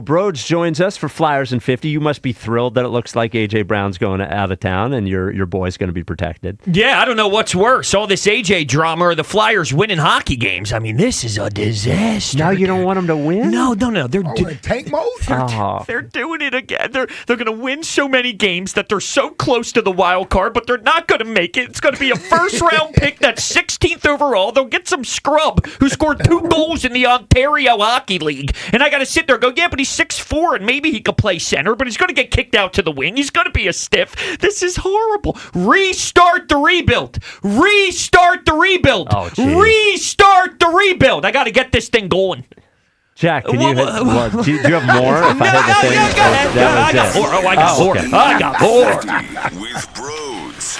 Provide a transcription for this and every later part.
Brodes joins us for Flyers and 50. You must be thrilled that it looks like A.J. Brown's going out of town and your boy's going to be protected. Yeah, I don't know what's worse, all this A.J. drama or the Flyers winning hockey games. I mean, this is a disaster. Now you don't want them to win? No. They're in tank mode? They're doing it again. They're going to win so many games that they're so close to the wild card, but they're not going to make it. It's going to be a first-round pick that's 16th overall. They'll get some scrub who scored 2 goals in the Ontario Hockey League. And I got to sit there and go, yeah, but he's 6'4", and maybe he could play center, but he's going to get kicked out to the wing. He's going to be a stiff. This is horrible. Restart the rebuild. Restart the rebuild. Oh, Restart the rebuild. I got to get this thing going. Jack, can you do you have more? If I had the thing, go ahead. I got more. I got more. With Brodes.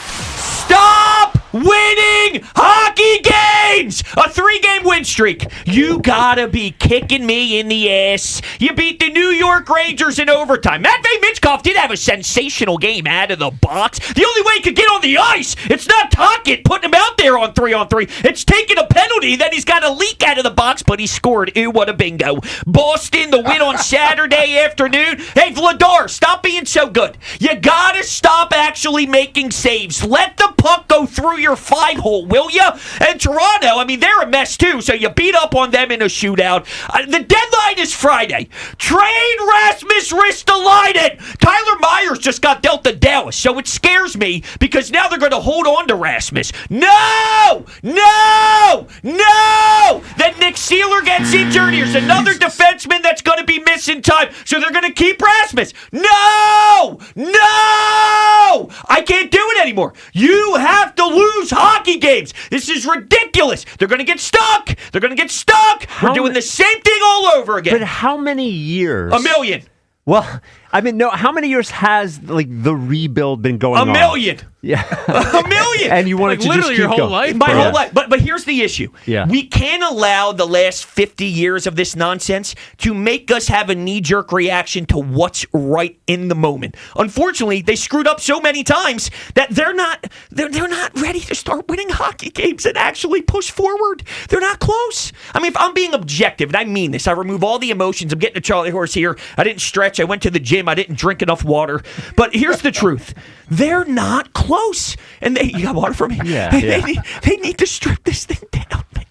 Stop winning hockey games! A 3-game win streak. You gotta be kicking me in the ass. You beat the New York Rangers in overtime. Matvei Michkov did have a sensational game out of the box. The only way he could get on the ice, it's not Tocchet putting him out there on 3-on-3. It's taking a penalty, then he's got a leak out of the box, but he scored. Ew, what a bingo. Boston, the win on Saturday afternoon. Hey, Vladar, stop being so good. You gotta stop actually making saves. Let the puck go through your 5-hole, will you? And Toronto, I mean, they're a mess too, so you beat up on them in a shootout. The deadline is Friday. Trade Rasmus Ristolainen. Tyler Myers just got dealt to Dallas, so it scares me because now they're going to hold on to Rasmus. No! Then Nick Seeler gets injured. Here's another defenseman that's going to be missing time, so they're going to keep Rasmus. No! I can't do it anymore. You have to lose hockey games. This is ridiculous. They're going to get stuck. We're doing the same thing all over again. But how many years? 1 million. Well, I mean, no. How many years has the rebuild been going on? 1 million. Yeah, 1 million. And you wanted to just keep your whole going. life. My whole life. But here's the issue. Yeah. We can't allow the last 50 years of this nonsense to make us have a knee-jerk reaction to what's right in the moment. Unfortunately, they screwed up so many times that they're not ready to start winning hockey games and actually push forward. They're not close. I mean, if I'm being objective, and I mean this, I remove all the emotions. I'm getting a Charlie horse here. I didn't stretch. I went to the gym. I didn't drink enough water. But here's the truth. They're not close. And you got water for me? Yeah. They need to strip this thing down, man.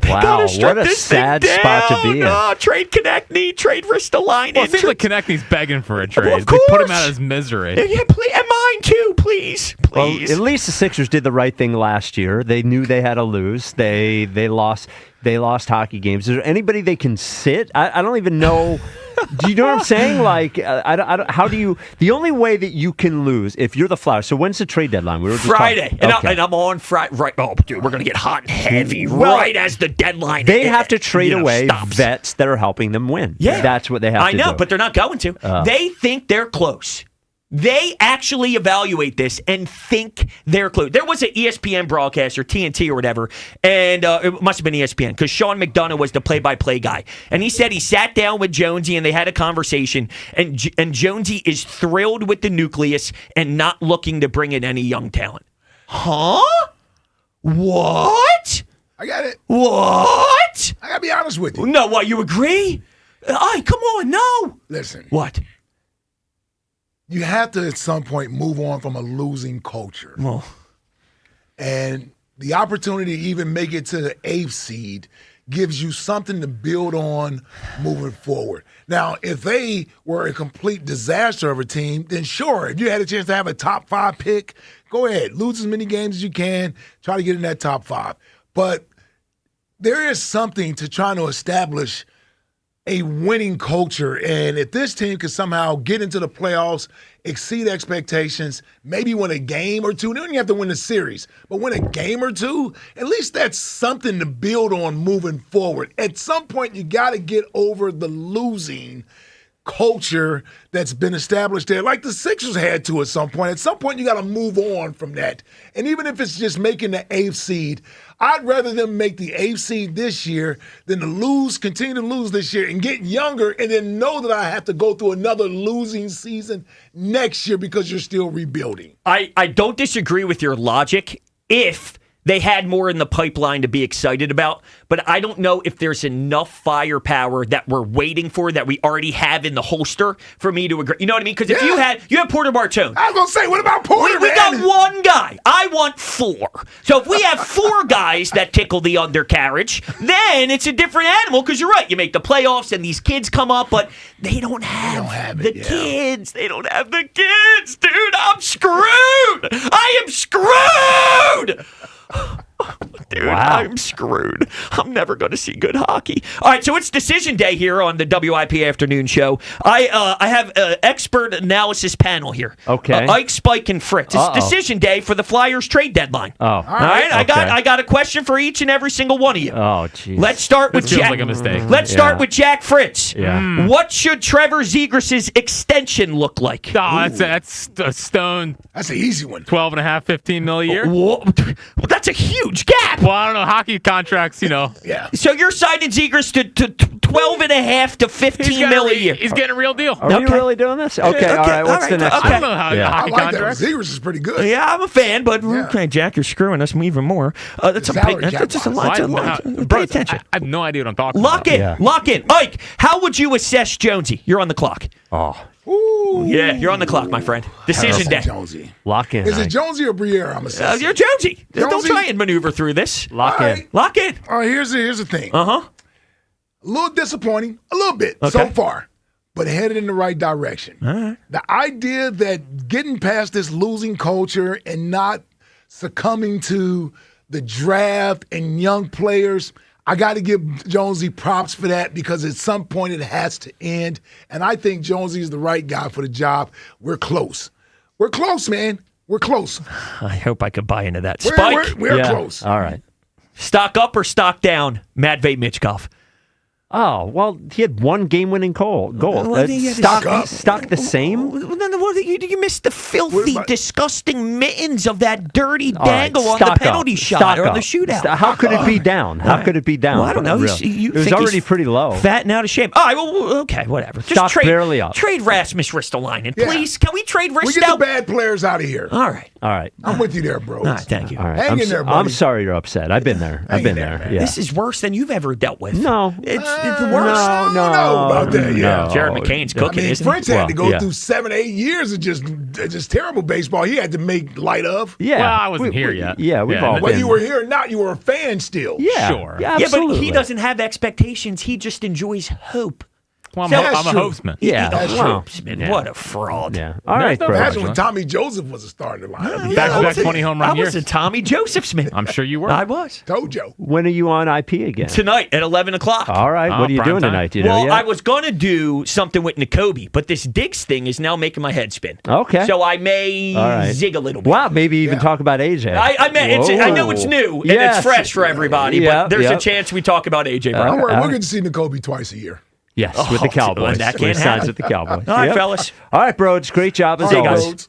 Wow, what a sad spot to be in. Trade Konechny, trade Ristolainen. Well, it seems like Konechny's begging for a trade. Well, of They put him course. out of his misery. Yeah, please, and mine too, please. Well, at least the Sixers did the right thing last year. They knew they had to lose. They lost hockey games. Is there anybody they can sit? I don't even know. Do you know what I'm saying? Like, how do you? The only way that you can lose if you're the Flyers. So when's the trade deadline? We were just Friday, talking, and I'm on Friday. Right? Oh, dude, we're gonna get hot and heavy right as the deadline. They have to trade away stops. vets that are helping them win. Yeah, that's what they have to do. I know, but they're not going to. They think they're close. They actually evaluate this and think they're close. There was an ESPN broadcaster, TNT or whatever, and it must have been ESPN because Sean McDonough was the play-by-play guy. And he said he sat down with Jonesy and they had a conversation, and Jonesy is thrilled with the nucleus and not looking to bring in any young talent. Huh? What? I got it. What? I got to be honest with you. No, what, you agree? Come on, no. Listen. What? You have to, at some point, move on from a losing culture. Well, and the opportunity to even make it to the 8th seed gives you something to build on moving forward. Now, if they were a complete disaster of a team, then sure, if you had a chance to have a top 5 pick, go ahead. Lose as many games as you can. Try to get in that top 5. But there is something to trying to establish a winning culture, and if this team can somehow get into the playoffs, exceed expectations, maybe win a game or two, they don't even have to win the series, but win a game or two, at least that's something to build on moving forward. At some point, you got to get over the losing culture that's been established there, like the Sixers had to at some point. At some point, you got to move on from that. And even if it's just making the 8th seed, I'd rather them make the 8th seed this year than to continue to lose this year and get younger and then know that I have to go through another losing season next year because you're still rebuilding. I don't disagree with your logic if they had more in the pipeline to be excited about, but I don't know if there's enough firepower that we're waiting for that we already have in the holster for me to agree. You know what I mean? Because if you had Porter Martone. I was going to say, what about Porter, We man? got one guy. I want 4. So if we have 4 guys that tickle the undercarriage, then it's a different animal because you're right. You make the playoffs and these kids come up, but they don't have the kids. They don't have the kids, dude. I'm screwed. I am screwed. Dude, Wow. I'm screwed. I'm never going to see good hockey. All right, so it's decision day here on the WIP Afternoon Show. I have an expert analysis panel here. Okay. Ike, Spike, and Fritz. It's decision day for the Flyers trade deadline. Oh. All right, I got a question for each and every single one of you. Oh, jeez. Let's start with This feels Jack. like a mistake. Let's start with Jack Fritz. Yeah. What should Trevor Zegras' extension look like? Oh, that's a stone That's an easy one. 12 and a half, 15 mil a year. Well, that's a huge gap. Well, I don't know. Hockey contracts, Yeah. So you're signing Zegras to 12 and a half to 15 mil a year. He's getting a real deal. Are we really doing this? Okay, all right. What's the next I one? don't know how Yeah. I hockey like that. contracts. Zegers is pretty good. Yeah, I'm a fan, but Yeah. okay, Jack, you're screwing us even more. That's Salary cap that's just a wise. lot. Well, Pay bro, attention. I have no idea what I'm talking Lock about. in. Yeah. Lock in. Ike, how would you assess Jonesy? You're on the clock. Oh, Ooh. Yeah, you're on the clock, my friend. Decision day. Jonesy. lock in. Is it Ike. Jonesy or Briere? I'm assessing. You're Jonesy. Don't Jonesy? try and maneuver through this. Lock All in. right. Lock in. All right, here's the thing. Uh-huh. A little disappointing, a little bit so far, but headed in the right direction. The idea that getting past this losing culture and not succumbing to the draft and young players, I got to give Jonesy props for that because at some point it has to end. And I think Jonesy is the right guy for the job. We're close. We're close, man. We're close. I hope I could buy into that. We're, Spike, we're Yeah. close. All right. stock up or stock down? Matvey Michkov. Oh, well, he had one game-winning goal. Well, he had Stock, his- stock the same? You missed the filthy, What about- disgusting mittens of that dirty All right, dangle on the stock penalty up. shot Stock or up. the shootout. How could it be down? How could it be down? Well, I don't know. Really. You It was think already he's pretty low. Fat and out of shape. All right, well, okay, whatever. Just Stock trade, barely up. Trade Rasmus Ristolainen, Yeah. please. Can we trade We get the Risto? bad players out of here. All right. All right. I'm with you there, bro. All right, thank you. All right. Hang in there, buddy. I'm sorry you're upset. I've been there. I've Hang been in there, there. man. Yeah. This is worse than you've ever dealt with. No. It's worse. I don't know about that, yeah. Jared McCain's I cooking, mean, isn't French he? had to go yeah. through 7-8 years of just terrible baseball. He had to make light of. Yeah. Well, I wasn't here yet. Yeah, we've Yeah, all and Whether been. you were here or not, you were a fan still. Yeah. Sure. Yeah, Yeah, absolutely. but he doesn't have expectations. He just enjoys hope. Well, That's I'm a true. hostman. Yeah. That's wow. true. Yeah. What a fraud. Yeah. All right, no bro. Imagine when Tommy Joseph was a starting lineup. He Back-to-back had 20 home run I was years. a Tommy Josephsman. I'm sure you were. I was. told you. When are you on IP again? Tonight at 11 o'clock. All right. Oh, What are you prime doing time. tonight? Do you know Well, yet? I was going to do something with Nakobe, but this Diggs thing is now making my head spin. Okay. So I may All right. zig a little bit. Wow. Maybe even Yeah. talk about AJ. I know it's new and Yes. it's fresh for everybody, Yeah, but there's yeah. a chance we talk about AJ Brown. Don't worry, all we'll right. get to see Nakobe twice a year. Yes, with the Cowboys. that When he can't signs happen. with the Cowboys. All right, Yep. fellas. All right, Brodes. Great job as All right, always. Brodes.